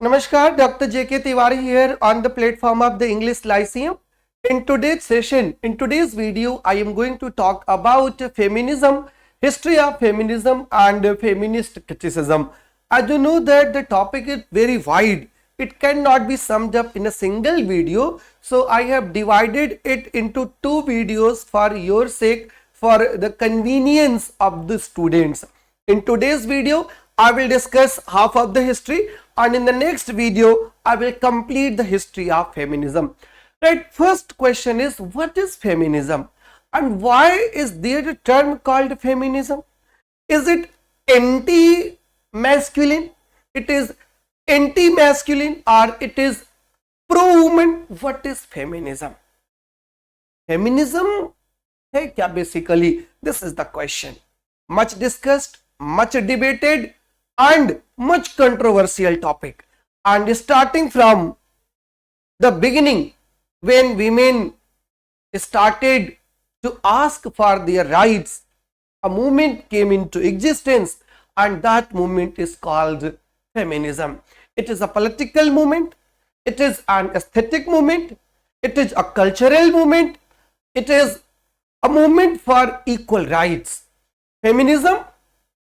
Namaskar, Dr. J K Tiwari here on the platform of the English Lyceum. In today's session, in today's video, I am going to talk about feminism, history of feminism and feminist criticism. As you know that the topic is very wide, it cannot be summed up in a single video. So I have divided it into two videos for your sake, for the convenience of the students. In today's video, I will discuss half of the history, and in the next video I will complete the history of feminism. Right, first question is, what is feminism and why is there a term called feminism? Is it anti-masculine? It is anti-masculine or it is pro-woman? What is feminism? Feminism है क्या basically? This is the question. Much discussed, much debated and much controversial topic. And starting from the beginning, when women started to ask for their rights, a movement came into existence, and that movement is called feminism. It is a political movement, it is an aesthetic movement, it is a cultural movement, it is a movement for equal rights. Feminism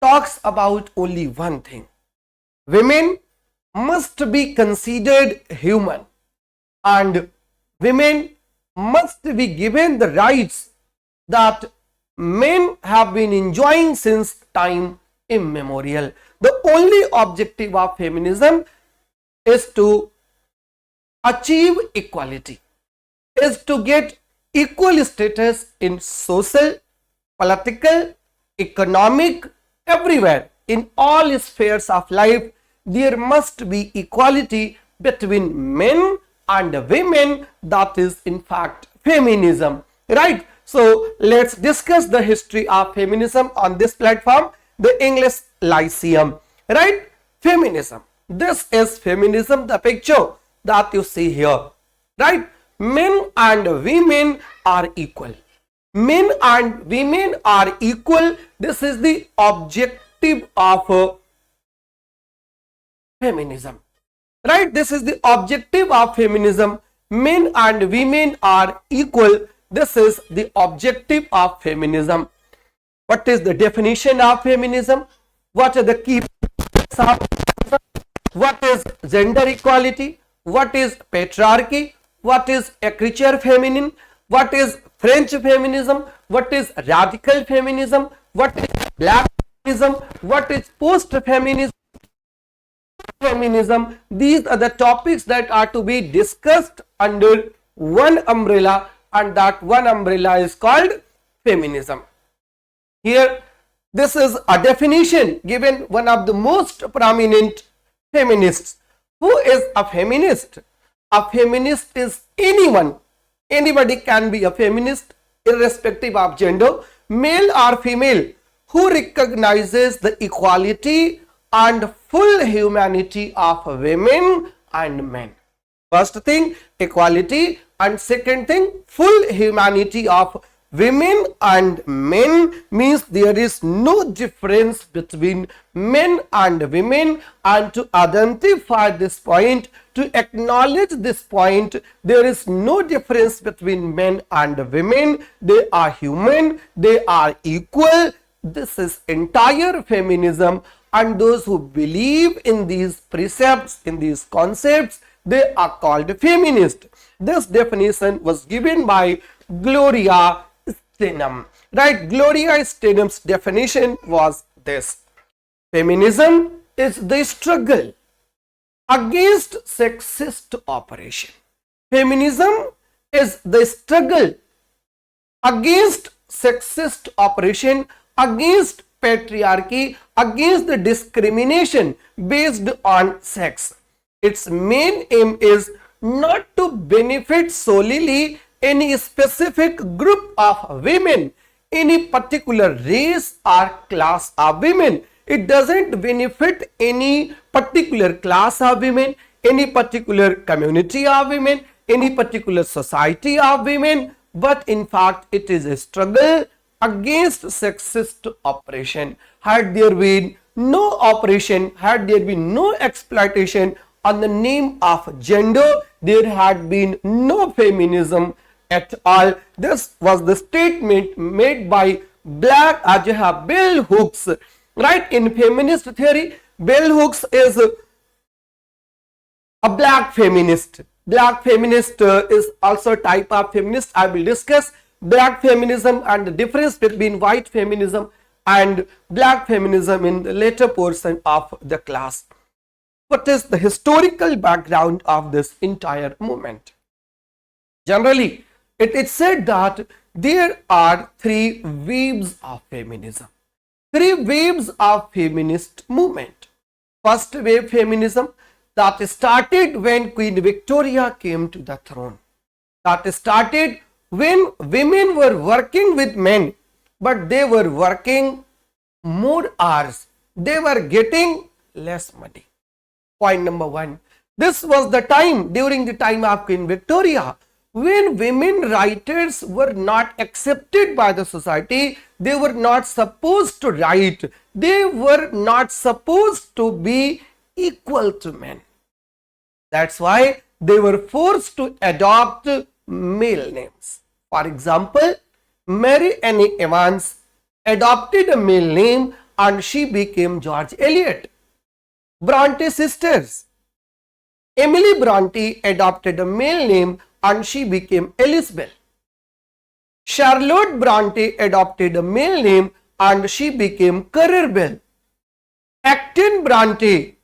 talks about only one thing: women must be considered human and women must be given the rights that men have been enjoying since time immemorial. The only objective of feminism is to achieve equality, is to get equal status in social, political, economic, everywhere. In all spheres of life, there must be equality between men and women. That is in fact feminism, right? So let's discuss the history of feminism on this platform, the English Lyceum, right? Feminism, this is feminism, the picture that you see here, right? Men and women are equal. Men and women are equal. This is the objective of feminism, right? This is the objective of feminism. Men and women are equal. This is the objective of feminism. What is the definition of feminism? What are the key points of feminism? What is gender equality? What is patriarchy? What is écriture feminine? What is French feminism? What is radical feminism? What is black feminism? What is post-feminism? Feminism. These are the topics that are to be discussed under one umbrella, and that one umbrella is called feminism. Here, this is a definition given one of the most prominent feminists. Who is a feminist? A feminist is anyone. Anybody can be a feminist irrespective of gender, male or female, who recognizes the equality and full humanity of women and men. First thing, equality, and second thing, full humanity of women and men, means there is no difference between men and women. And to identify this point, to acknowledge this point, there is no difference between men and women. They are human, they are equal. This is entire feminism, and those who believe in these precepts, in these concepts, they are called feminist. This definition was given by Gloria Steinem, right? Gloria Steinem's definition was this: feminism is the struggle against sexist oppression. Feminism is the struggle against sexist oppression, against patriarchy, against the discrimination based on sex. Its main aim is not to benefit solely any specific group of women, any particular race or class of women. It doesn't benefit any particular class of women, any particular community of women, any particular society of women, but in fact it is a struggle against sexist oppression. Had there been no oppression, had there been no exploitation on the name of gender. There had been no feminism at all. This was the statement made by Black Bell Hooks, right? In feminist theory, Bell Hooks is a black feminist. Black feminist is also a type of feminist. I will discuss black feminism and the difference between white feminism and black feminism in the later portion of the class. What is the historical background of this entire movement? Generally, it is said that there are three waves of feminism, three waves of feminist movement. First wave feminism, that started when Queen Victoria came to the throne. That started when women were working with men, but they were working more hours. They were getting less money. Point number one. This was the time, during the time of Queen Victoria, when women writers were not accepted by the society. They were not supposed to write. They were not supposed to be equal to men. That's why they were forced to adopt male names. For example, Mary Ann Evans adopted a male name and she became George Eliot. Bronte sisters, Emily Bronte adopted a male name and she became Elizabeth. Charlotte Bronte adopted a male name and she became Currer Bell. Acton Bronte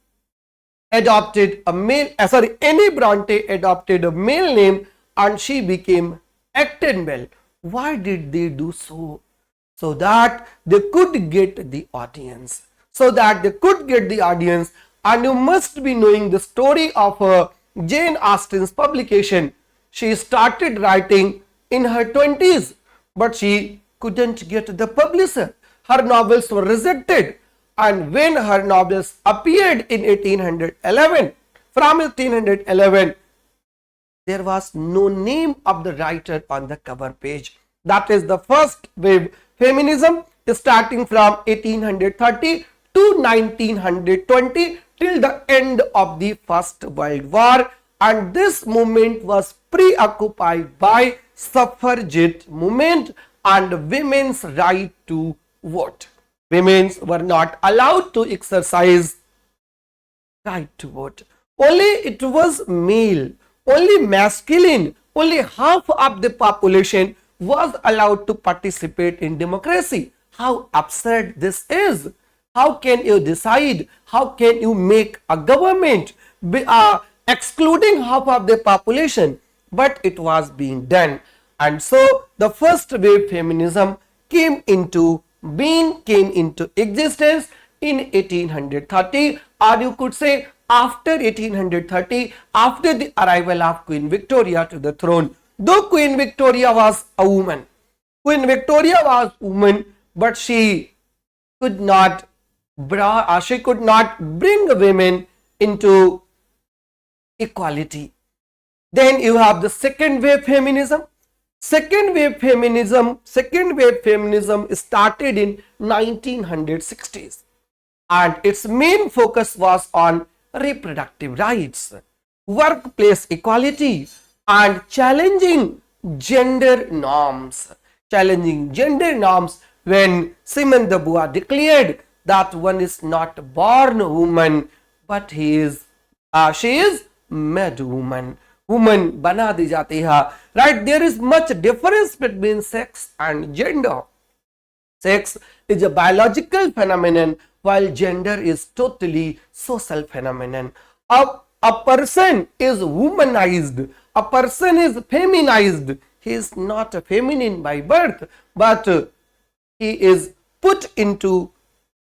adopted a male, Annie Bronte adopted a male name and she became Acton Bell. Why did they do so? So that they could get the audience. And you must be knowing the story of Jane Austen's publication. She started writing in her 20s, but she couldn't get the publisher. Her novels were rejected. And when her novels appeared in 1811, from 1811, there was no name of the writer on the cover page. That is the first wave feminism, starting from 1830 to 1920 till the end of the First World War. And this movement was preoccupied by suffragette movement and women's right to vote. Women were not allowed to exercise right to vote. Only it was male, only masculine, only half of the population was allowed to participate in democracy. How absurd this is. How can you decide? How can you make a government excluding half of the population? But it was being done. And so the first wave feminism came into being, came into existence in 1830, or you could say after 1830, after the arrival of Queen Victoria to the throne. Though Queen Victoria was a woman, but she could not bring women into equality. Then you have the second wave feminism. Second wave feminism started in 1960s, and its main focus was on reproductive rights, workplace equality, and challenging gender norms. When Simone de Beauvoir declared that one is not born a woman, but she is made woman. Woman bana di jati hai. Right? There is much difference between sex and gender. Sex is a biological phenomenon, while gender is totally social phenomenon. A person is womanized. A person is feminized. He is not feminine by birth, but he is put into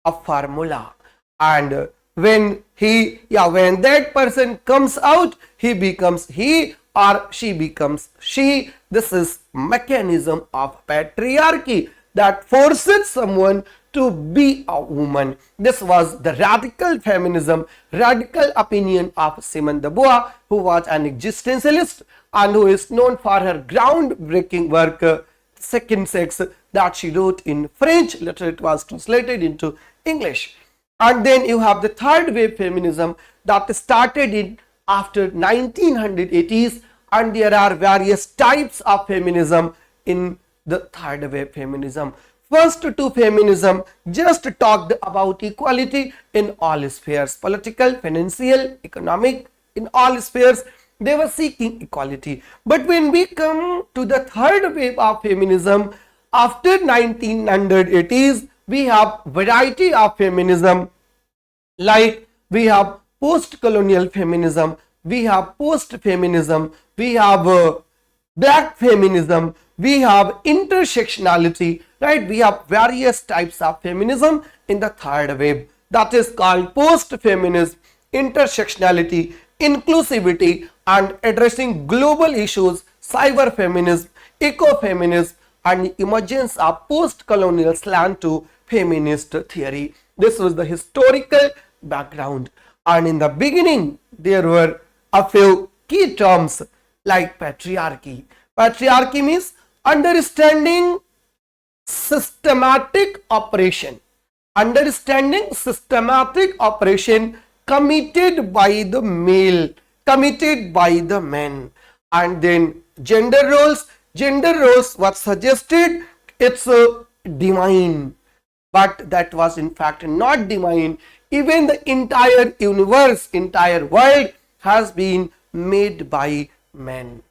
a formula, and when that person comes out, he becomes he or she becomes she. This is mechanism of patriarchy that forces someone to be a woman. This was the radical feminism, radical opinion of Simone de Beauvoir, who was an existentialist and who is known for her groundbreaking work, Second Sex, that she wrote in French. Later it was translated into English. And then you have the third wave feminism that started in after 1980s, and there are various types of feminism in the third wave feminism. First two feminism just talked about equality in all spheres, political, financial, economic, in all spheres they were seeking equality. But when we come to the third wave of feminism after 1980s, we have variety of feminism, like we have post-colonial feminism, we have post-feminism, we have black feminism, we have intersectionality, right? We have various types of feminism in the third wave, that is called post-feminism, intersectionality, inclusivity, and addressing global issues, cyber feminism, ecofeminism, and emergence of post-colonial slant to feminist theory. This was the historical background, and in the beginning there were a few key terms like patriarchy. Patriarchy means understanding systematic operation, understanding systematic operation committed by the male, committed by the men. And then gender roles was suggested, it's divine, but that was in fact not divine. Even the entire universe, entire world has been made by men,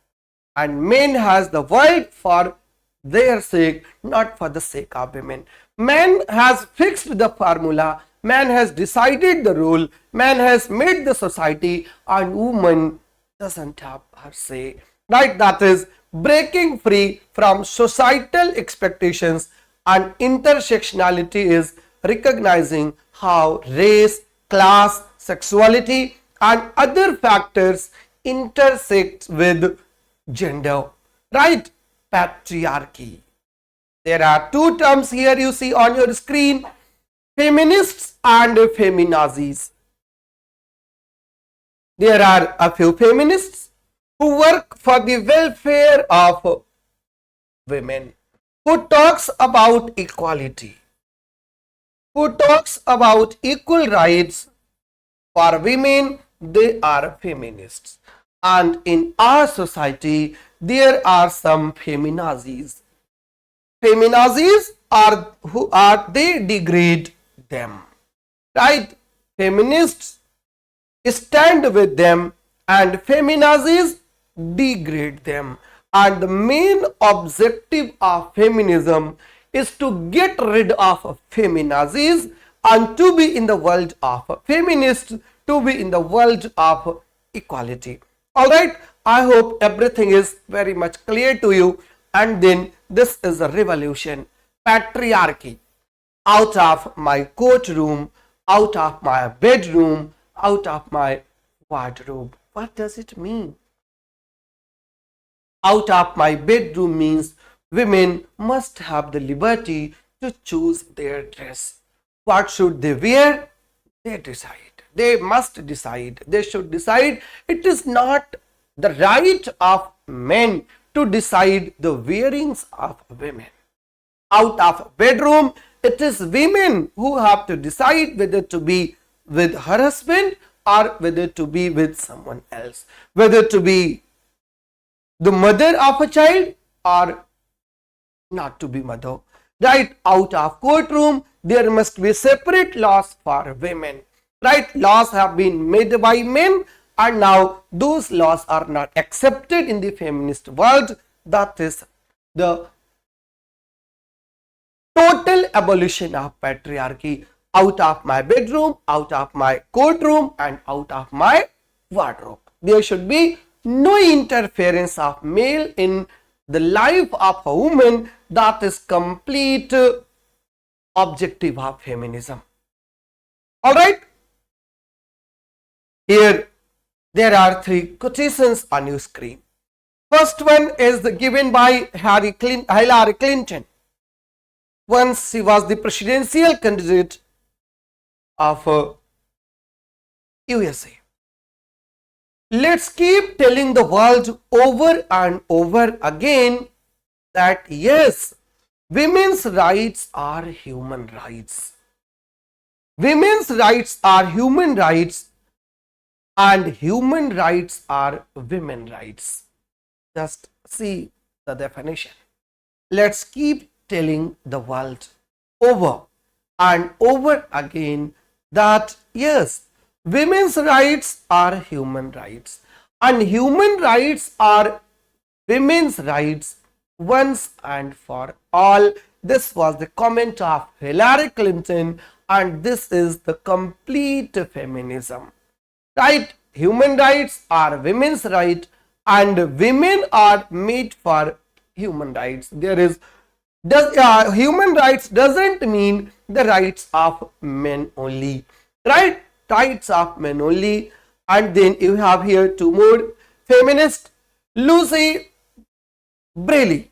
and men has the world for their sake, not for the sake of women. Man has fixed the formula, man has decided the rule, man has made the society, and woman doesn't have her say, right? That is breaking free from societal expectations, and intersectionality is recognizing how race, class, sexuality, and other factors intersect with gender, right? Patriarchy. There are two terms here you see on your screen, feminists and feminazis. There are a few feminists who work for the welfare of women, who talks about equality, who talks about equal rights for women. They are feminists. And in our society there are some feminazis. Feminazis are who are, they degrade them, right? Feminists stand with them and feminazis degrade them. And the main objective of feminism is to get rid of feminazis and to be in the world of feminists, to be in the world of equality. Alright, I hope everything is very much clear to you. And then this is a revolution, patriarchy. Out of my courtroom, out of my bedroom, out of my wardrobe. What does it mean? Out of my bedroom means women must have the liberty to choose their dress. What should they wear? They decide. They must decide. They should decide. It is not the right of men to decide the wearings of women. Out of bedroom, it is women who have to decide whether to be with her husband or whether to be with someone else, whether to be the mother of a child or not to be mother. Right? Out of courtroom, there must be separate laws for women. Right? Laws have been made by men, and now those laws are not accepted in the feminist world. That is the total abolition of patriarchy. Out of my bedroom, out of my courtroom, and out of my wardrobe. There should be no interference of male in the life of a woman. That is complete objective of feminism. Alright. Here there are three quotations on your screen. First one is given by Hillary Clinton. Once she was the presidential candidate of USA. Let's keep telling the world over and over again that yes, women's rights are human rights. Women's rights are human rights and human rights are women rights. Just see the definition. Let's keep telling the world over and over again that yes, women's rights are human rights and human rights are women's rights once and for all. This was the comment of Hillary Clinton and this is the complete feminism. Right? Human rights are women's right and women are made for human rights. Human rights doesn't mean the rights of men only, right? Rights of men only. And then you have here two more feminists. Lucy Brayley.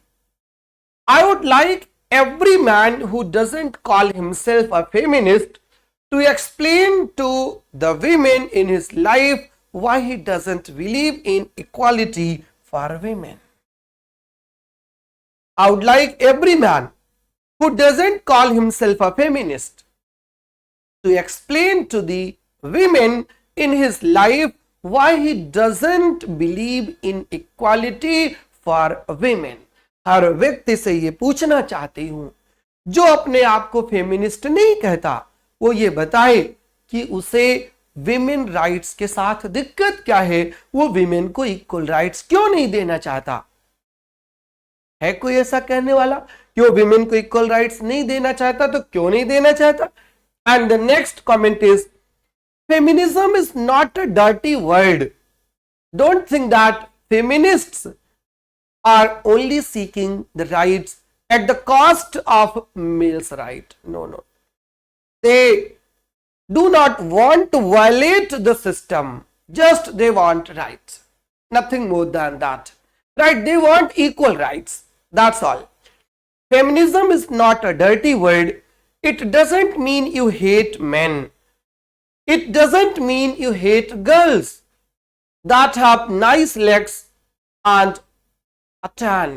I would like every man who doesn't call himself a feminist to explain to the women in his life why he doesn't believe in equality for women. I would like every man who doesn't call himself a feminist to explain to the women in his life why he doesn't believe in equality for women. हर व्यक्ति से ये पूछना चाहती हूं जो अपने आप को फेमिनिस्ट नहीं कहता, वो ये बताए कि उसे विमेन राइट्स के साथ दिक्कत क्या है, वो विमेन को इक्वल राइट्स क्यों नहीं देना चाहता है। कोई ऐसा कहने वाला कि वो विमेन को इक्वल राइट्स नहीं देना चाहता, तो क्यों नहीं देना चाहता। And the next comment is feminism is not a dirty word. Don't think that feminists are only seeking the rights at the cost of males' right. No. They do not want to violate the system. Just they want rights. Nothing more than that. Right? They want equal rights. That's all. Feminism is not a dirty word. It doesn't mean you hate men. It doesn't mean you hate girls that have nice legs and a tan,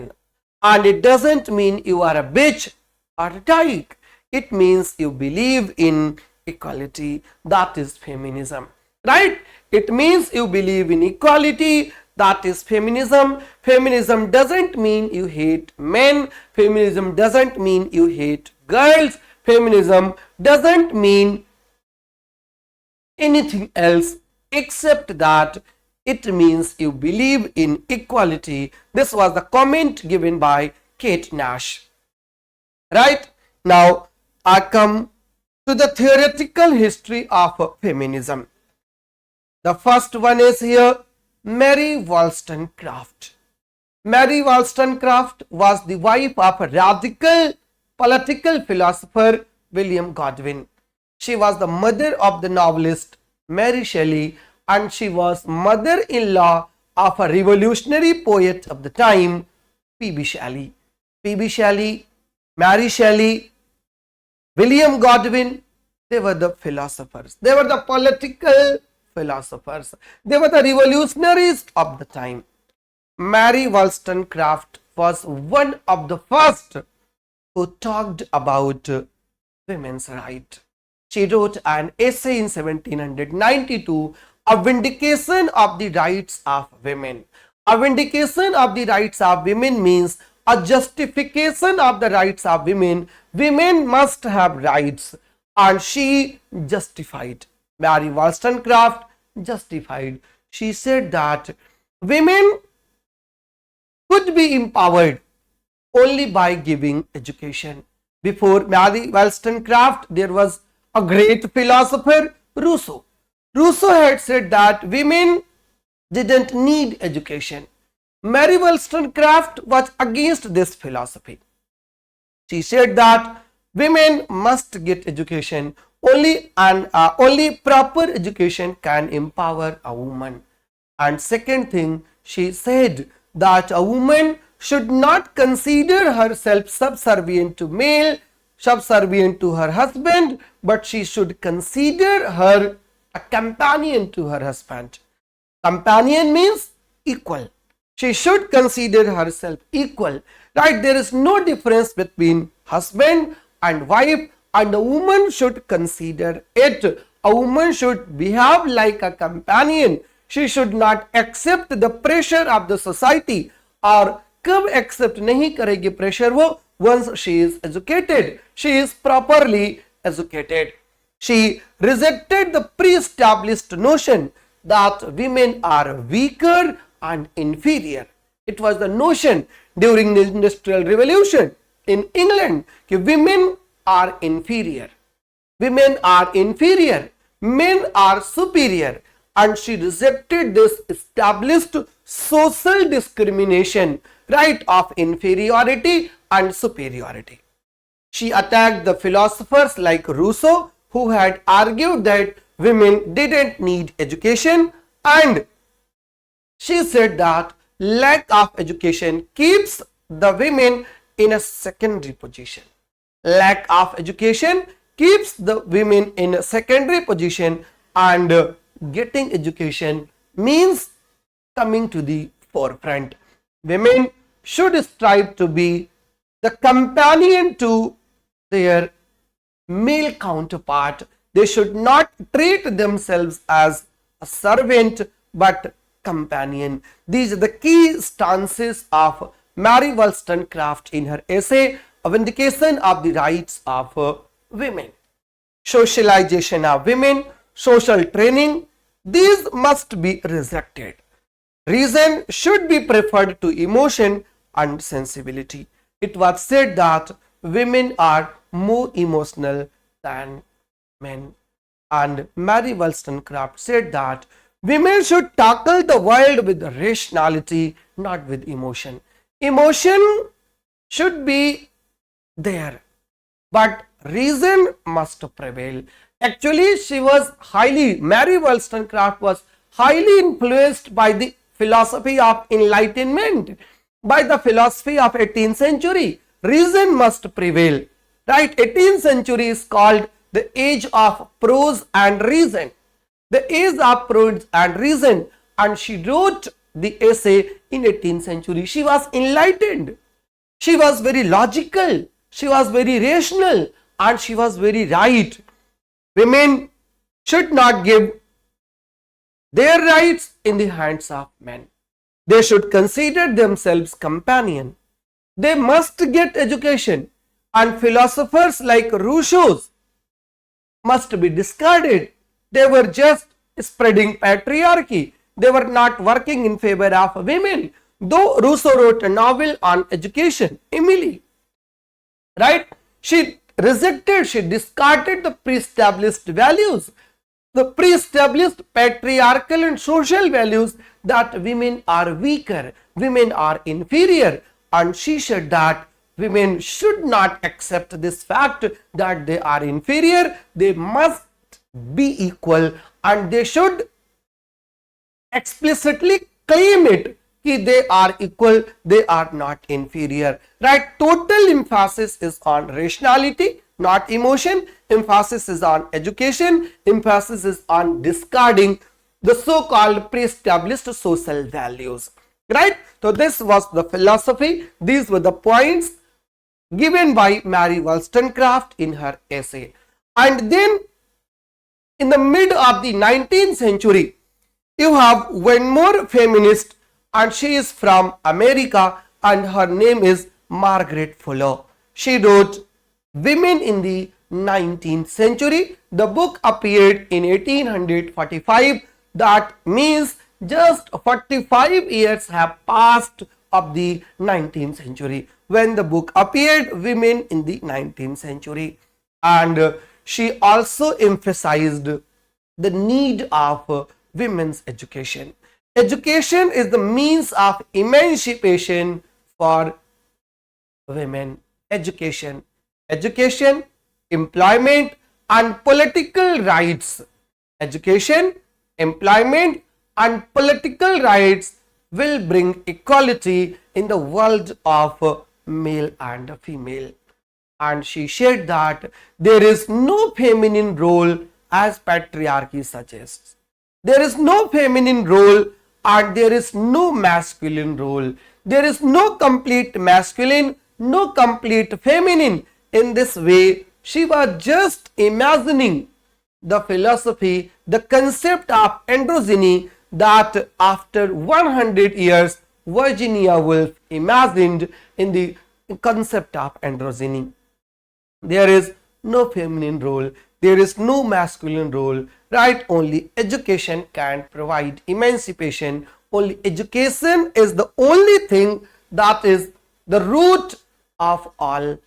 and it doesn't mean you are a bitch or a dyke. It means you believe in equality. That is feminism, right? It means you believe in equality. That is feminism. Feminism doesn't mean you hate men. Feminism doesn't mean you hate girls. Feminism doesn't mean anything else except that it means you believe in equality. This was the comment given by Kate Nash. Right? Now, I come to the theoretical history of feminism. The first one is here, Mary Wollstonecraft. Mary Wollstonecraft was the wife of a radical political philosopher William Godwin. She was the mother of the novelist Mary Shelley, and she was mother-in-law of a revolutionary poet of the time, P.B. Shelley. P.B. Shelley, Mary Shelley, William Godwin, they were the philosophers. They were the political philosophers. They were the revolutionaries of the time. Mary Wollstonecraft was one of the first who talked about women's rights. She wrote an essay in 1792, A Vindication of the Rights of Women. A vindication of the rights of women means a justification of the rights of women. Women must have rights, and she justified. Mary Wollstonecraft justified. She said that women could be empowered only by giving education. Before Mary Wollstonecraft, there was a great philosopher, Rousseau. Rousseau had said that women didn't need education. Mary Wollstonecraft was against this philosophy. She said that women must get education only, and only proper education can empower a woman. And second thing, she said that a woman should not consider herself subservient to male, subservient to her husband, but she should consider her a companion to her husband. Companion means equal. She should consider herself equal. Right? There is no difference between husband and wife and a woman should consider it. A woman should behave like a companion. She should not accept the pressure of the society. और कब accept नहीं करेगी pressure वो? Once she is educated, she is properly educated. She rejected the pre-established notion that women are weaker and inferior. It was the notion during the Industrial Revolution in England that women are inferior. Women are inferior, men are superior, and she rejected this established social discrimination, right, of inferiority and superiority. She attacked the philosophers like Rousseau, who had argued that women didn't need education, and she said that lack of education keeps the women in a secondary position. Lack of education keeps the women in a secondary position, and getting education means coming to the forefront. Women should strive to be the companion to their male counterpart. They should not treat themselves as a servant but companion. These are the key stances of Mary Wollstonecraft in her essay, A Vindication of the Rights of Women. Socialization of women, social training, these must be rejected. Reason should be preferred to emotion and sensibility. It was said that women are more emotional than men, and Mary Wollstonecraft said that women should tackle the world with rationality, not with emotion. Emotion should be there, but reason must prevail. Actually, Mary Wollstonecraft was highly influenced by the philosophy of enlightenment, by the philosophy of 18th century. Reason must prevail, right? 18th century is called the age of prose and reason. The age of prose and reason, and she wrote the essay in 18th century. She was enlightened. She was very logical. She was very rational, and she was very right. Women should not give their rights in the hands of men. They should consider themselves companion. They must get education, and philosophers like Rousseau must be discarded. They were just spreading patriarchy. They were not working in favor of women. Though Rousseau wrote a novel on education, Emily, right? She discarded the pre-established values, the pre-established patriarchal and social values that women are weaker, women are inferior, and she said that women should not accept this fact that they are inferior. They must be equal, and they should explicitly claim it that they are equal, they are not inferior, right? Total emphasis is on rationality, not emotion. Emphasis is on education. Emphasis is on discarding the so-called pre-established social values, right? So this was the philosophy. These were the points given by Mary Wollstonecraft in her essay. And then in the mid of the 19th century, you have one more feminist, and she is from America, and her name is Margaret Fuller. She wrote Women in the 19th Century. The book appeared in 1845. That means just 45 years have passed of the 19th century when the book appeared, Women in the 19th Century. And she also emphasized the need of women's education. Education is the means of emancipation for women. Education, employment, and political rights. Education, employment, and political rights will bring equality in the world of male and female. And she said that there is no feminine role as patriarchy suggests. There is no feminine role and there is no masculine role. There is no complete masculine, no complete feminine. In this way, she was just imagining the philosophy, the concept of androgyny that after 100 years Virginia Woolf imagined in the concept of androgyny. There is no feminine role, there is no masculine role, right? Only education can provide emancipation. Only education is the only thing that is the root of all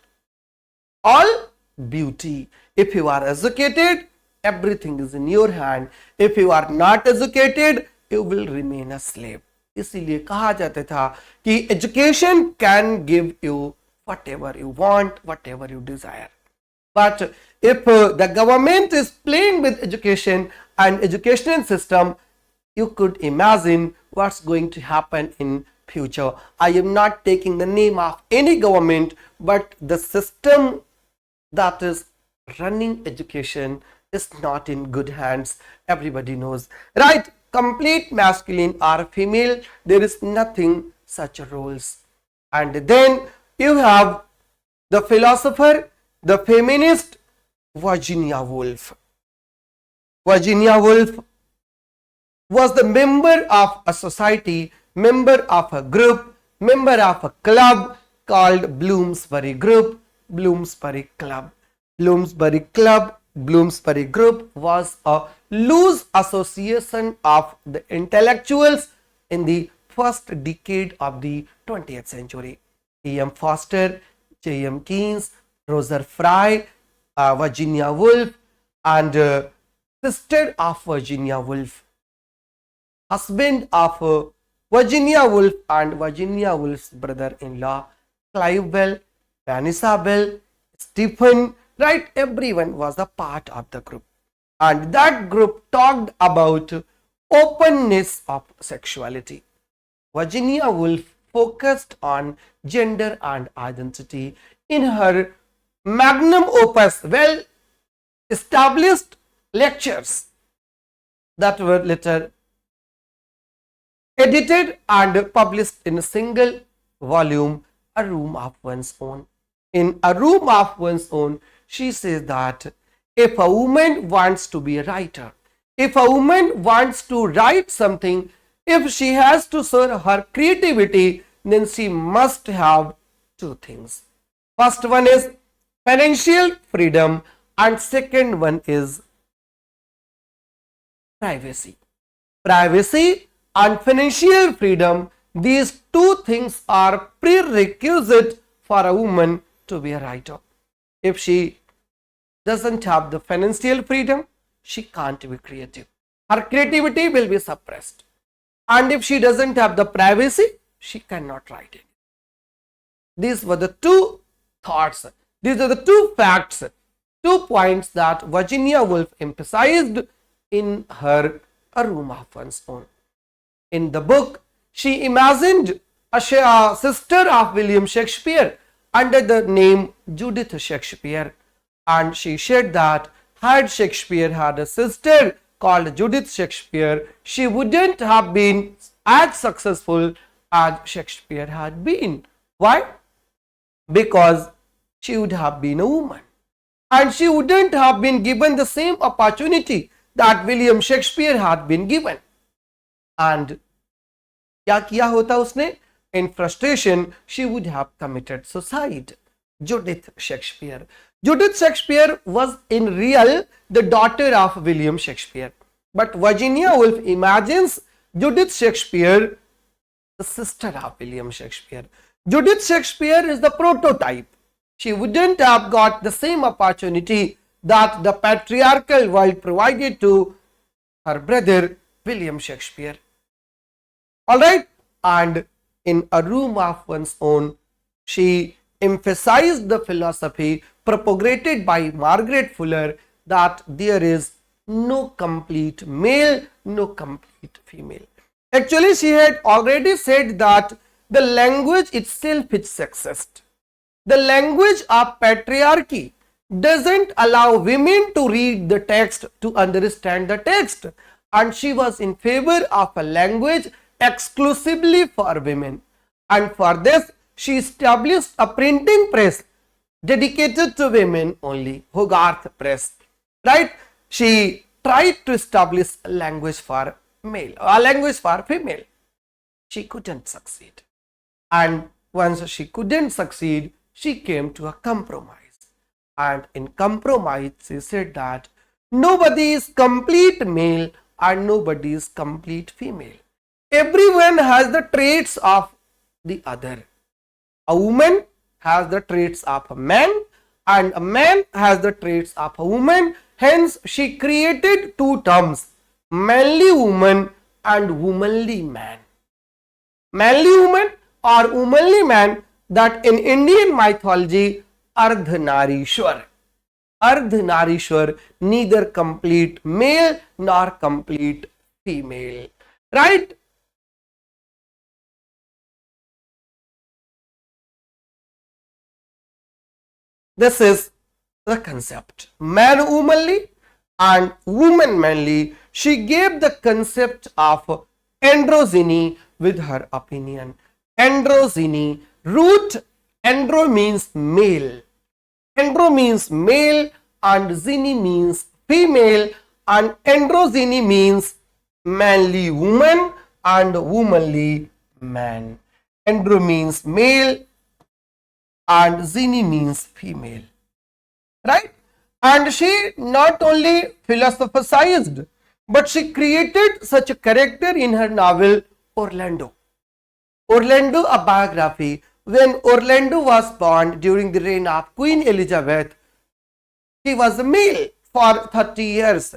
beauty. If you are educated, everything is in your hand. If you are not educated, you will remain a slave. इसीलिए कहा जाता था कि education can give you whatever you want, whatever you desire. But if the government is playing with education and educational system, you could imagine what's going to happen in future. I am not taking the name of any government, but the system that is running education is not in good hands. Everybody knows, right? Complete masculine or female, there is nothing such roles. And then you have the philosopher, the feminist Virginia Woolf. Virginia Woolf was the member of a society, member of a group, member of a club called Bloomsbury Group, Bloomsbury Club. Bloomsbury Group was a loose association of the intellectuals in the first decade of the 20th century. E.M. Foster, J.M. Keynes, Rosa Fry, Virginia Woolf, and sister of Virginia Woolf, husband of Virginia Woolf, and Virginia Woolf's brother-in-law, Clive Bell, Vanessa Bell, Stephen, right? Everyone was a part of the group. And that group talked about openness of sexuality. Virginia Woolf focused on gender and identity in her magnum opus, well established lectures that were later edited and published in a single volume, A Room of One's Own. In A Room of One's Own, she says that if a woman wants to be a writer, if a woman wants to write something, if she has to show her creativity, then she must have two things. First one is financial freedom, and second one is privacy. Privacy and financial freedom, these two things are prerequisite for a woman to be a writer. If she doesn't have the financial freedom, she can't be creative. Her creativity will be suppressed. And if she doesn't have the privacy, she cannot write it. These were the two thoughts. These are the two facts, 2 points that Virginia Woolf emphasized in her A Room of One's Own. In the book, she imagined a sister of William Shakespeare under the name Judith Shakespeare, and she said that had Shakespeare had a sister called Judith Shakespeare, she wouldn't have been as successful as Shakespeare had been. Why? Because she would have been a woman, and she wouldn't have been given the same opportunity that William Shakespeare had been given. And क्या किया होता उसने? In frustration, she would have committed suicide. Judith Shakespeare. Judith Shakespeare was in real the daughter of William Shakespeare. But Virginia Woolf imagines Judith Shakespeare the sister of William Shakespeare. Judith Shakespeare is the prototype. She wouldn't have got the same opportunity that the patriarchal world provided to her brother William Shakespeare. Alright, and in A Room of One's Own, she emphasized the philosophy propagated by Margaret Fuller that there is no complete male, no complete female. Actually, she had already said that the language itself is sexist. The language of patriarchy doesn't allow women to read the text, to understand the text, and she was in favor of a language exclusively for women. And for this, she established a printing press dedicated to women only, Hogarth Press, right? She tried to establish a language for male, a language for female. She couldn't succeed. And once she couldn't succeed, she came to a compromise. And in compromise, she said that nobody is complete male and nobody is complete female. Everyone has the traits of the other. A woman has the traits of a man and a man has the traits of a woman. Hence, she created two terms, manly woman and womanly man. Manly woman or womanly man, that in Indian mythology, Ardhanarishwar. Ardhanarishwar, neither complete male nor complete female. Right? This is the concept. Man womanly and woman manly. She gave the concept of androgyny with her opinion. Androgyny, root andro means male. Andro means male and zyny means female, and androgyny means manly woman and womanly man. Andro means male and zyny means female, right? And she not only philosophized, but she created such a character in her novel Orlando. Orlando, a biography. When Orlando was born during the reign of Queen Elizabeth, he was a male for 30 years.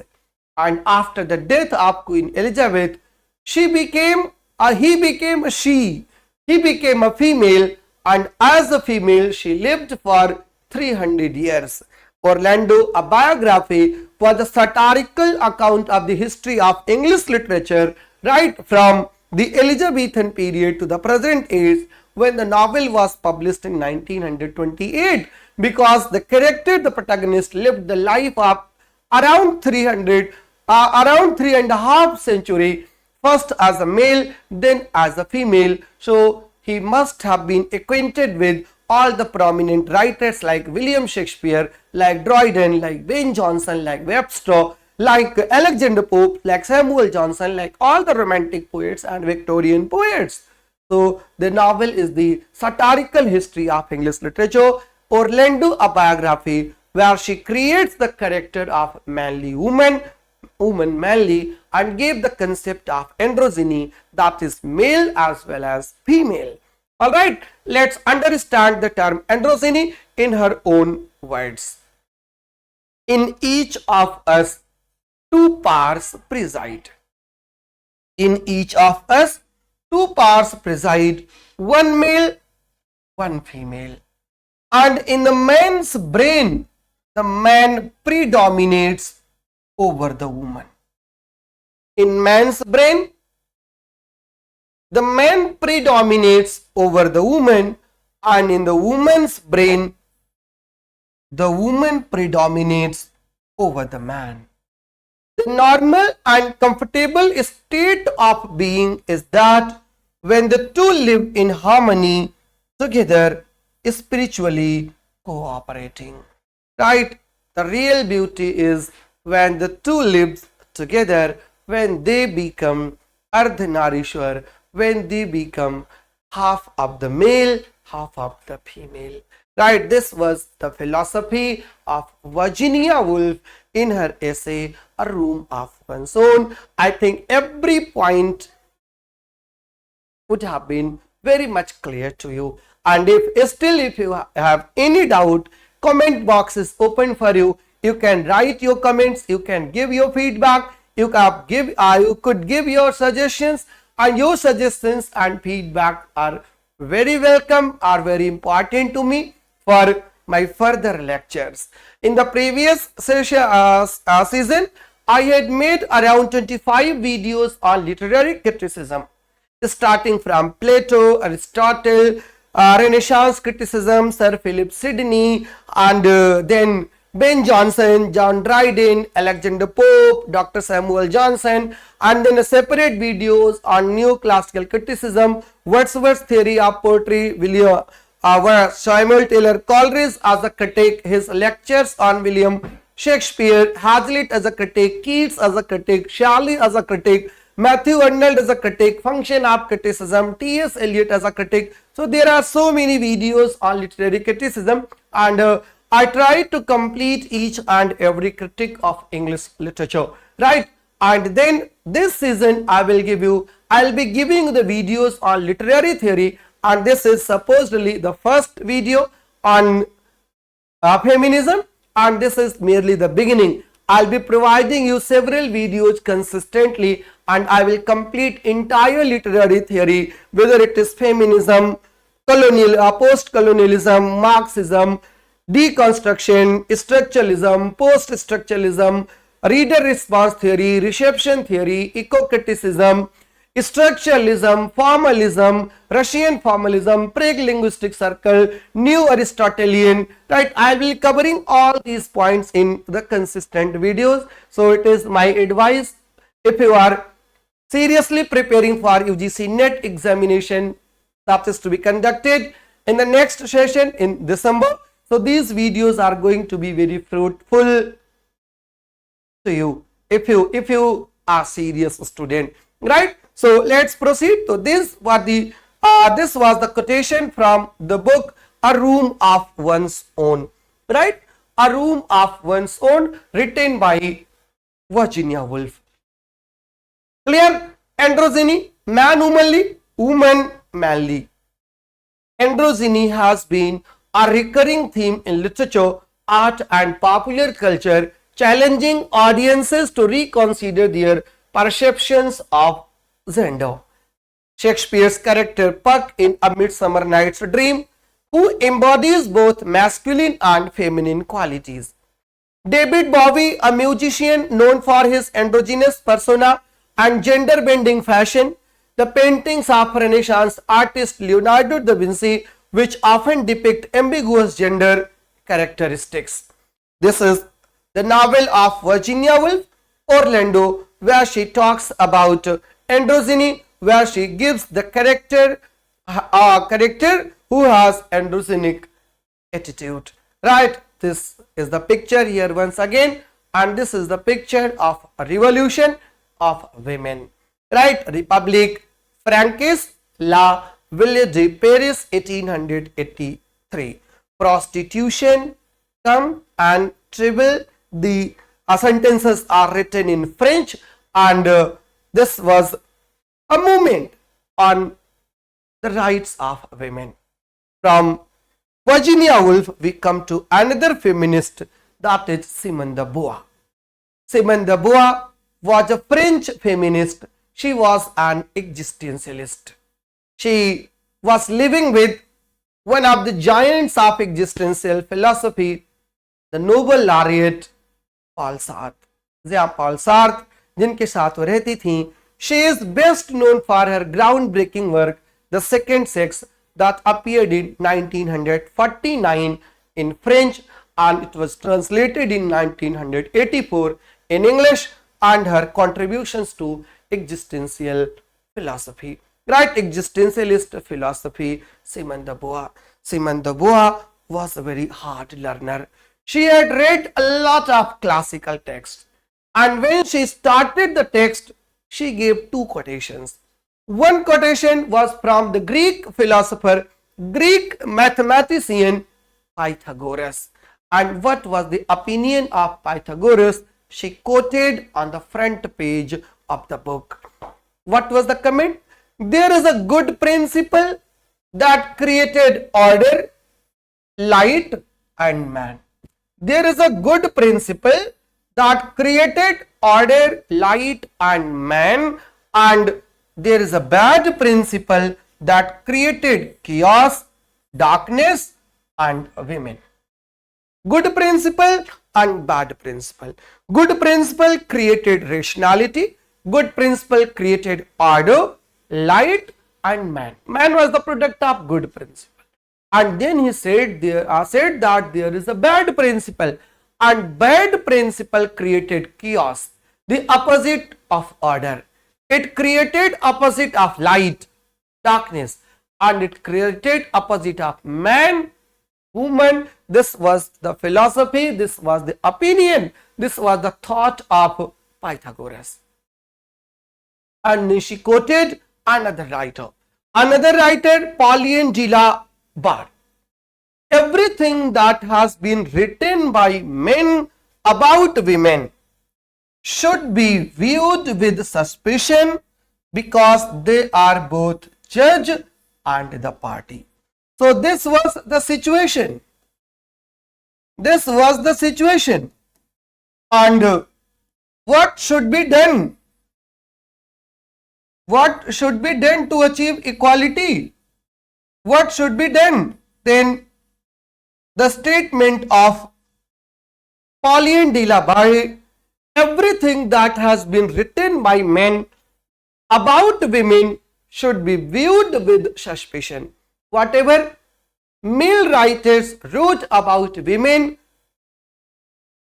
And after the death of Queen Elizabeth, he became a she. He became a female, and as a female, she lived for 300 years. Orlando, a biography, was a satirical account of the history of English literature right from the Elizabethan period to the present age, when the novel was published in 1928, because the character, the protagonist, lived the life of around 3.5 century, first as a male, then as a female. So he must have been acquainted with all the prominent writers like William Shakespeare, like Dryden, like Ben Jonson, like Webster, like Alexander Pope, like Samuel Johnson, like all the romantic poets and Victorian poets. So the novel is the satirical history of English literature. Orlando, a biography, where she creates the character of manly woman, woman manly, and gave the concept of androgyny, that is male as well as female. Alright, let's understand the term androgyny in her own words. In each of us, two parts preside. In each of us, two parts preside, one male, one female. And in the man's brain, the man predominates over the woman. In man's brain, the man predominates over the woman, and in the woman's brain, the woman predominates over the man. The normal and comfortable state of being is that when the two live in harmony together, spiritually cooperating. Right? The real beauty is when the two live together, when they become Ardhanarishwar, when they become half of the male, half of the female. Right? This was the philosophy of Virginia Woolf in her essay, A Room of One's Own. I think every point would have been very much clear to you. And if you have any doubt, comment box is open for you. You can write your comments, you can give your feedback, you could give your suggestions, and your suggestions and feedback are very welcome, are very important to me for my further lectures. In the previous season, I had made around 25 videos on literary criticism, starting from Plato, Aristotle, Renaissance criticism, Sir Philip Sidney, and then Ben Jonson, John Dryden, Alexander Pope, Dr. Samuel Johnson, and then separate videos on neoclassical criticism, Wordsworth's theory of poetry, Samuel Taylor Coleridge as a critic, his lectures on William Shakespeare, Hazlitt as a critic, Keats as a critic, Shelley as a critic, Matthew Arnold as a critic, function of criticism, T.S. Eliot as a critic. So there are so many videos on literary criticism, and I try to complete each and every critic of English literature, right? And then this season I'll be giving the videos on literary theory, and this is supposedly the first video on feminism, and this is merely the beginning. I'll be providing you several videos consistently, and I will complete entire literary theory, whether it is feminism, post-colonialism, Marxism, deconstruction, structuralism, post-structuralism, reader response theory, reception theory, eco-criticism, structuralism, formalism, Russian formalism, Prague linguistic circle, new Aristotelian, right? I will be covering all these points in the consistent videos. So it is my advice, if you are seriously preparing for UGC NET examination that is to be conducted in the next session in December, so these videos are going to be very fruitful to you if you are serious student, right? So let's proceed. So this was the quotation from the book A Room of One's Own, right? A Room of One's Own, written by Virginia Woolf. Clear? Androgyny, man womanly, woman manly. Androgyny has been a recurring theme in literature, art and popular culture, challenging audiences to reconsider their perceptions of gender. Shakespeare's character Puck in A Midsummer Night's Dream, who embodies both masculine and feminine qualities. David Bowie, a musician known for his androgynous persona and gender-bending fashion. The paintings of Renaissance artist Leonardo da Vinci, which often depict ambiguous gender characteristics. This is the novel of Virginia Woolf, Orlando, where she talks about androgyny, where she gives the character who has androgynic attitude, right? This is the picture here once again, and this is the picture of a revolution of women, right? Republic Francaise, La Ville de Paris, 1883. Prostitution, come and tribble. The sentences are written in French, and this was a movement on the rights of women. From Virginia Woolf, we come to another feminist, that is Simone de Beauvoir. Simone de Beauvoir was a French feminist. She was an existentialist. She was living with one of the giants of existential philosophy, the Nobel laureate Paul Sartre. Paul Sartre, जिनके साथ वो रहती थी. She is best known for her groundbreaking work, The Second Sex, that appeared in 1949 in French, and it was translated in 1984 in English, and her contributions to existential philosophy, right? Existentialist philosophy, Simone de Beauvoir. Simone de Beauvoir was a very hard learner. She had read a lot of classical texts, and when she started the text, she gave two quotations. One quotation was from the Greek philosopher, Greek mathematician Pythagoras. And what was the opinion of Pythagoras? She quoted on the front page of the book. What was the comment? There is a good principle that created order, light, and man. There is a good principle that created order, light, and man, and there is a bad principle that created chaos, darkness, and women. Good principle and bad principle. Good principle created rationality. Good principle created order, light, and man. Man was the product of good principle. And then he said that there is a bad principle, and bad principle created chaos, the opposite of order. It created opposite of light, darkness, and it created opposite of man, woman. This was the philosophy, this was the opinion, this was the thought of Pythagoras. And she quoted another writer, Pauline Gila Bar. Everything that has been written by men about women should be viewed with suspicion because they are both judge and the party. So this was the situation. This was the situation. And what should be done? What should be done to achieve equality? What should be done? Then the statement of Pauline de la Barre, everything that has been written by men about women should be viewed with suspicion. Whatever male writers wrote about women,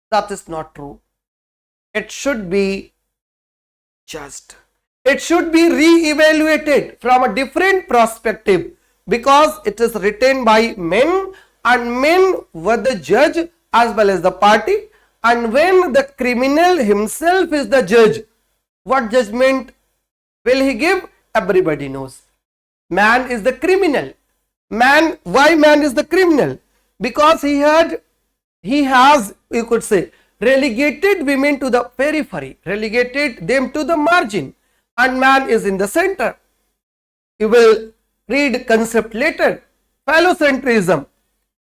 that is not true. It should be judged. It should be re-evaluated from a different perspective because it is written by men and men were the judge as well as the party. And when the criminal himself is the judge, what judgment will he give? Everybody knows. Man is the criminal. Man, why man is the criminal? Because he has, you could say, relegated women to the periphery, relegated them to the margin, and man is in the center. You will read concept later. Phallocentrism.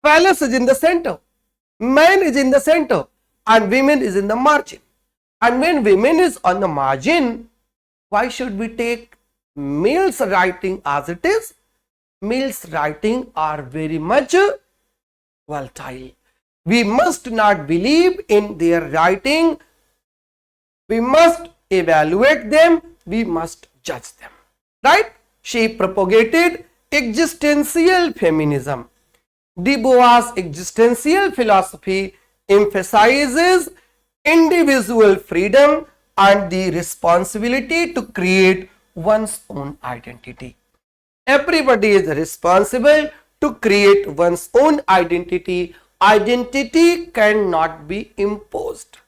Phallus is in the center. Man is in the center and women is in the margin. And when women is on the margin, why should we take males writing as it is? Males writing are very much volatile. We must not believe in their writing. We must evaluate them. We must judge them. Right? She propagated existential feminism. De Beauvoir's existential philosophy emphasizes individual freedom and the responsibility to create one's own identity. Everybody is responsible to create one's own identity. Identity cannot be imposed.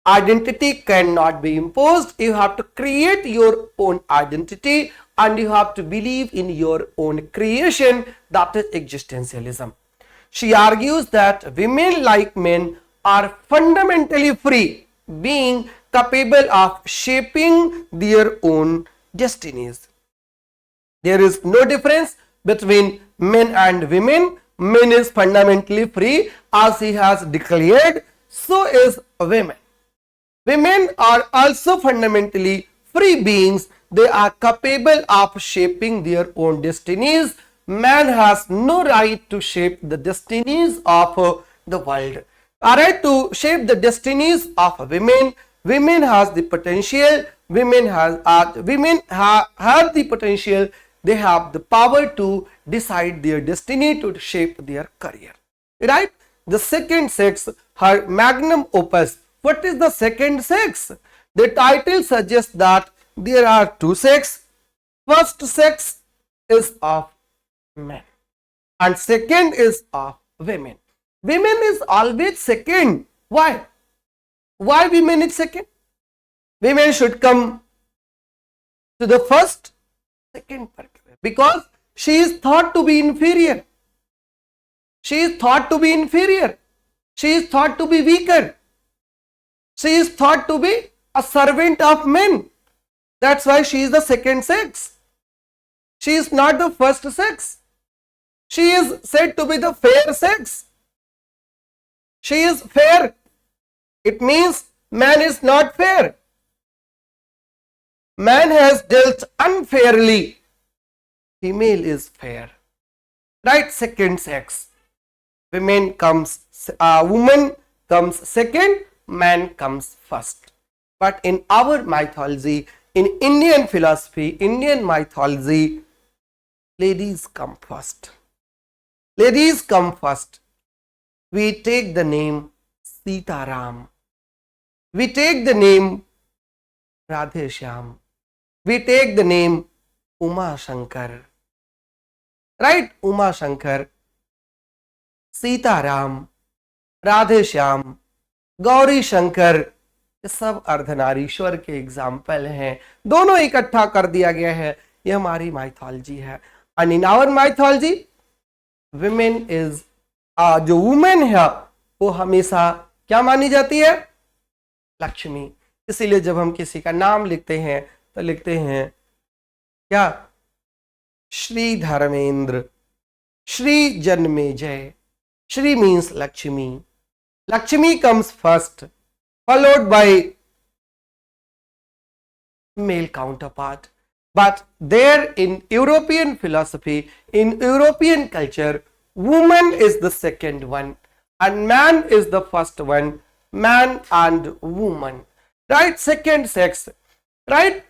Identity cannot be imposed. You have to create your own identity and you have to believe in your own creation. That is existentialism. She argues that women, like men, are fundamentally free, being capable of shaping their own destinies. There is no difference between men and women. Men is fundamentally free, as he has declared, so is women. Women are also fundamentally free beings. They are capable of shaping their own destinies. Man has no right to shape the destinies of the world. A right to shape the destinies of women. Women has the potential. Women have the potential. They have the power to decide their destiny, to shape their career. Right? The second sex, her magnum opus. What is the second sex? The title suggests that there are two sexes. First sex is of men and second is of women. Women is always second. Why? Why women is second? Women should come to the first, second, because she is thought to be inferior. She is thought to be inferior. She is thought to be weaker. She is thought to be a servant of men. That's why she is the second sex. She is not the first sex. She is said to be the fair sex. She is fair. It means man is not fair. Man has dealt unfairly. Female is fair. Right? Second sex. Woman comes second, man comes first. But in our mythology, in Indian philosophy, Indian mythology, ladies come first. Ladies come first. We take the name Sitaram. We take the name Radhe Shyam. We take the name Uma Shankar. right? Uma Shankar, Sitaram, Radhe Shyam, Gauri Shankar, ये सब अर्धनारीश्वर के example हैं। दोनों इकट्ठा कर दिया गया है, ये हमारी माइथोलॉजी है। And in our mythology women is, जो वुमेन है वो हमेशा क्या मानी जाती है? लक्ष्मी। इसीलिए जब हम किसी का नाम लिखते हैं तो लिखते हैं क्या? Shri Dharmendra, Shri Janmejay. Shri means Lakshmi. Lakshmi comes first, followed by male counterpart. But there in European philosophy, in European culture, woman is the second one and man is the first one. Man and woman, right? Second sex, right,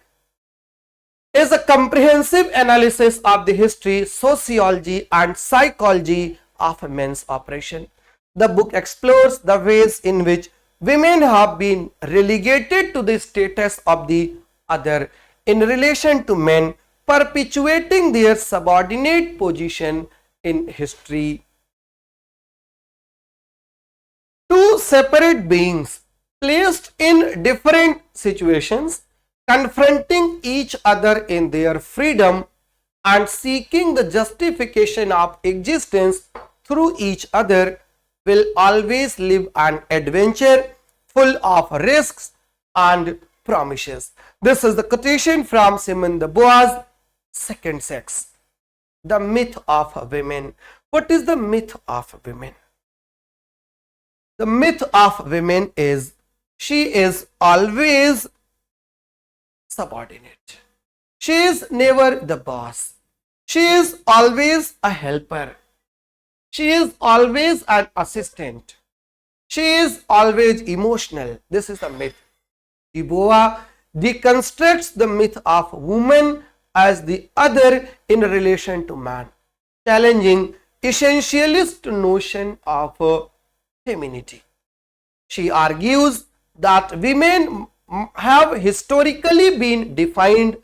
is a comprehensive analysis of the history, sociology and psychology of men's operation. The book explores the ways in which women have been relegated to the status of the other in relation to men, perpetuating their subordinate position in history. Two separate beings placed in different situations, confronting each other in their freedom and seeking the justification of existence through each other, will always live an adventure full of risks and promises. This is the quotation from Simone de Beauvoir's Second Sex. The myth of women. What is the myth of women? The myth of women is she is always subordinate. She is never the boss. She is always a helper. She is always an assistant. She is always emotional. This is a myth. De Beauvoir deconstructs the myth of woman as the other in relation to man, challenging essentialist notion of femininity. She argues that women have historically been defined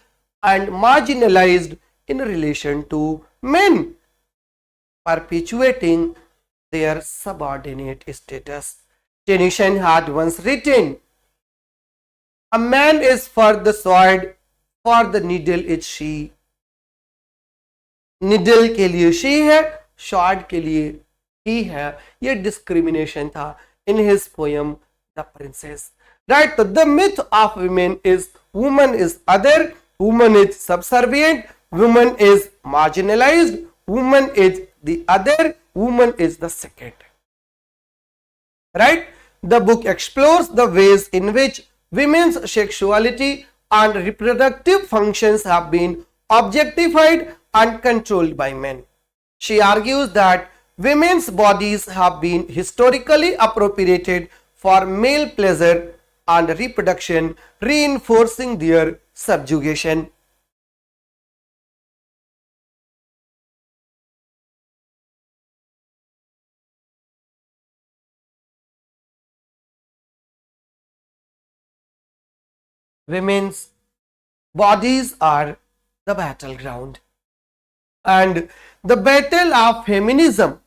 and marginalized in relation to men, perpetuating their subordinate status. Tennyson had once written, "A man is for the sword, for the needle is she." Needle के लिए she है, sword के लिए he है। ये discrimination था in his poem The Princess. Right? So the myth of women is woman is other, woman is subservient, woman is marginalized, woman is the other, woman is the second. Right? The book explores the ways in which women's sexuality and reproductive functions have been objectified and controlled by men. She argues that women's bodies have been historically appropriated for male pleasure and reproduction, reinforcing their subjugation. Women's bodies are the battleground, and the battle of feminism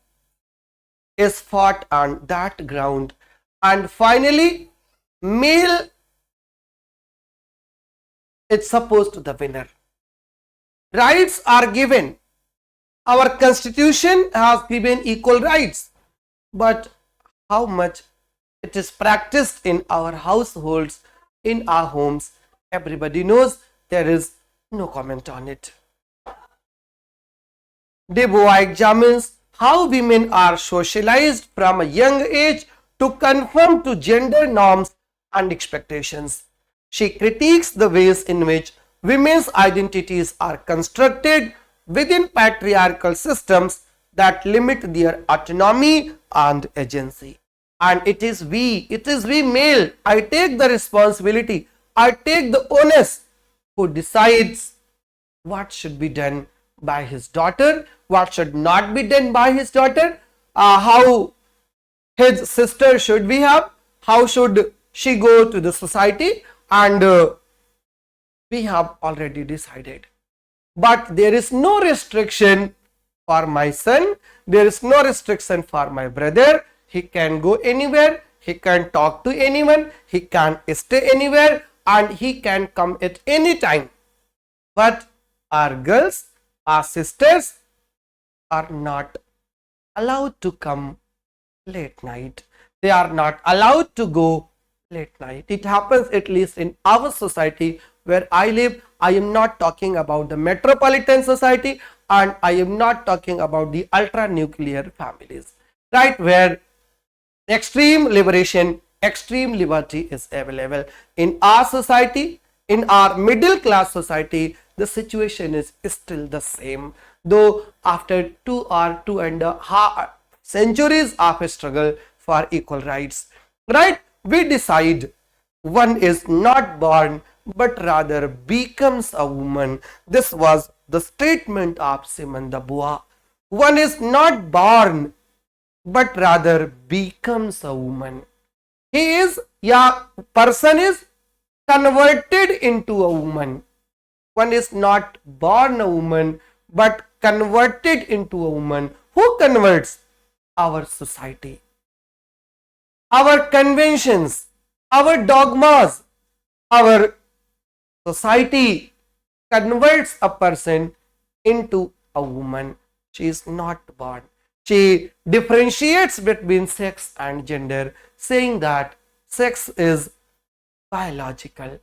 is fought on that ground, and finally male is supposed to be the winner. Rights are given. Our constitution has given equal rights, but how much it is practiced in our households, in our homes, everybody knows. There is no comment on it. De Beauvoir examines how women are socialized from a young age to conform to gender norms and expectations. She critiques the ways in which women's identities are constructed within patriarchal systems that limit their autonomy and agency. And it is we male, I take the responsibility, I take the onus, who decides what should be done by his daughter, what should not be done by his daughter, how his sister should behave, how should she go to the society, and we have already decided. But there is no restriction for my son, there is no restriction for my brother. He can go anywhere, he can talk to anyone, he can stay anywhere, and he can come at any time. But our girls, our sisters are not allowed to come late night. They are not allowed to go late night. It happens at least in our society where I live. I am not talking about the metropolitan society, and I am not talking about the ultra nuclear families, right, where extreme liberation, extreme liberty is available. In our society, in our middle class society, the situation is still the same, though after 2.5 centuries of struggle for equal rights, right? We decide one is not born but rather becomes a woman. This was the statement of Simone de Beauvoir. One is not born but rather becomes a woman. He is, person is converted into a woman. One is not born a woman but converted into a woman. Who converts? Our society, our conventions, our dogmas. Our society converts a person into a woman. She is not born. She differentiates between sex and gender, saying that sex is biological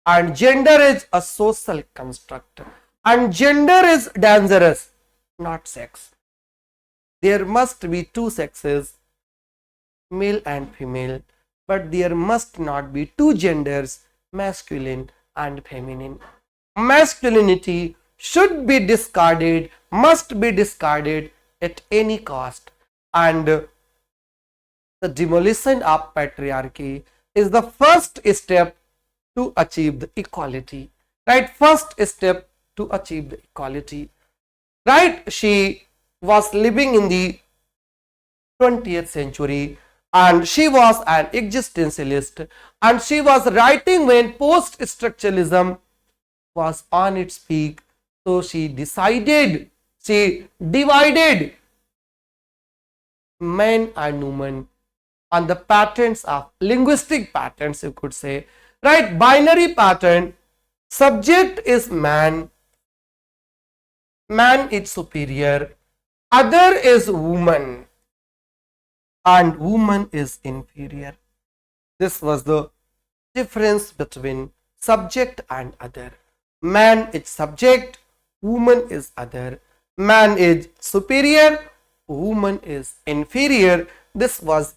and gender is a social construct, and gender is dangerous, not sex. There must be two sexes, male and female, but there must not be two genders, masculine and feminine. Masculinity should be discarded, must be discarded at any cost, and the demolition of patriarchy is the first step to achieve the equality, right? First step to achieve the equality, right? She was living in the 20th century and she was an existentialist, and she was writing when post-structuralism was on its peak. So she divided men and women on the patterns of linguistic patterns, you could say, right? Binary pattern. Subject is man, man is superior, other is woman, and woman is inferior. This was the difference between subject and other. Man is subject, woman is other. Man is superior, woman is inferior. This was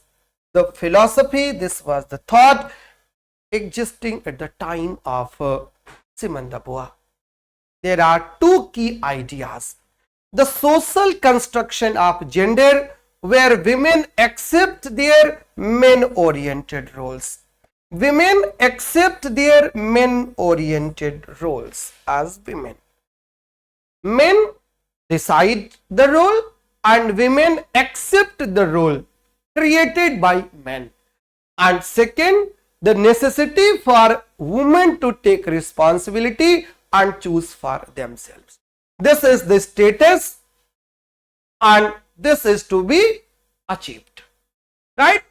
the philosophy, this was the thought existing at the time of Simone de Beauvoir. There are two key ideas. The social construction of gender, where women accept their men-oriented roles. Women accept their men-oriented roles as women. Men decide the role and women accept the role created by men. And second, the necessity for women to take responsibility and choose for themselves. This is the status and this is to be achieved, right?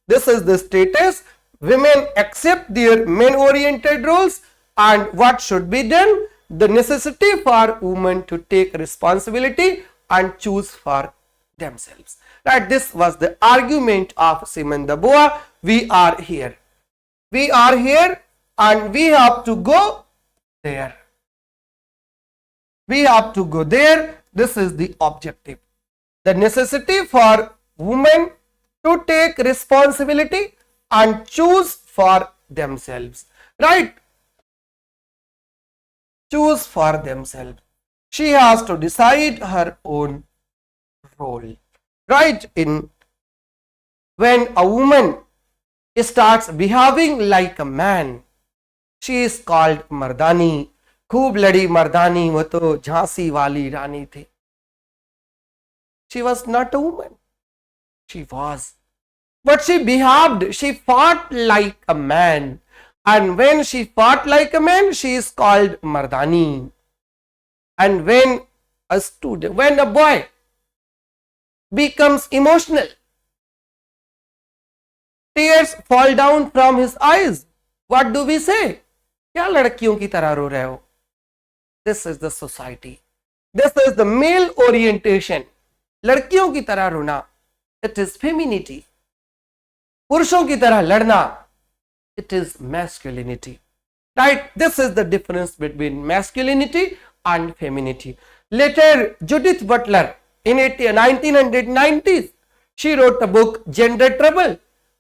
This is the status. Women accept their men-oriented roles, and what should be done? The necessity for women to take responsibility and choose for themselves, right? This was the argument of Simone de Beauvoir. We are here and we have to go there. We have to go there. This is the objective. The necessity for women to take responsibility and choose for themselves, right? Choose for themselves. She has to decide her own role, right? When a woman starts behaving like a man, she is called Mardani. खूब लड़ी मर्दानी, वो तो झांसी वाली रानी थी. She was not a woman. She was. But she behaved, she fought like a man. And when she fought like a man, she is called Mardani. And when a boy becomes emotional. Tears fall down from his eyes. What do we say? क्या लड़कियों की तरह रो रहे हो? This is the society. This is the male orientation. लड़कियों की तरह रोना, it is femininity. पुरुषों की तरह लड़ना, it is masculinity. Right? This is the difference between masculinity and femininity. Later, Judith Butler in 1990s, she wrote a book, Gender Trouble,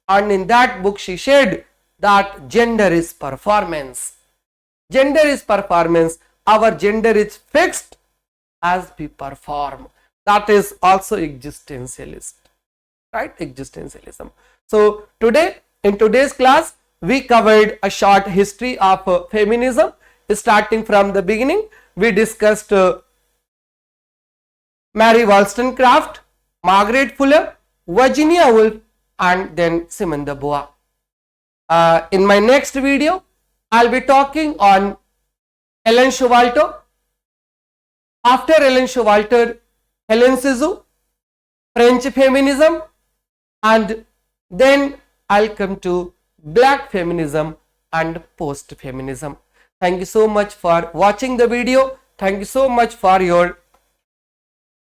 and in that book she said that gender is performance. Gender is performance. Our gender is fixed as we perform. That is also existentialist, right? Existentialism. So today, in today's class, we covered a short history of feminism. Starting from the beginning, we discussed Mary Wollstonecraft, Margaret Fuller, Virginia Woolf, and then Simone de Beauvoir. In my next video, I'll be talking on Helen Showalter. After Helen Showalter, Helen Cizou, French feminism, and then I'll come to black feminism and post feminism. Thank you so much for watching the video. Thank you so much for your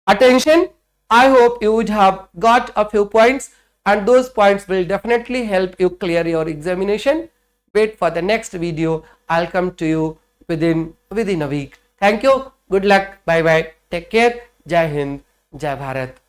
attention. I hope you would have got a few points, and those points will definitely help you clear your examination. Wait for the next video. I'll come to you within a week. Thank you. Good luck. Bye bye. Take care. Jai Hind. Jai Bharat.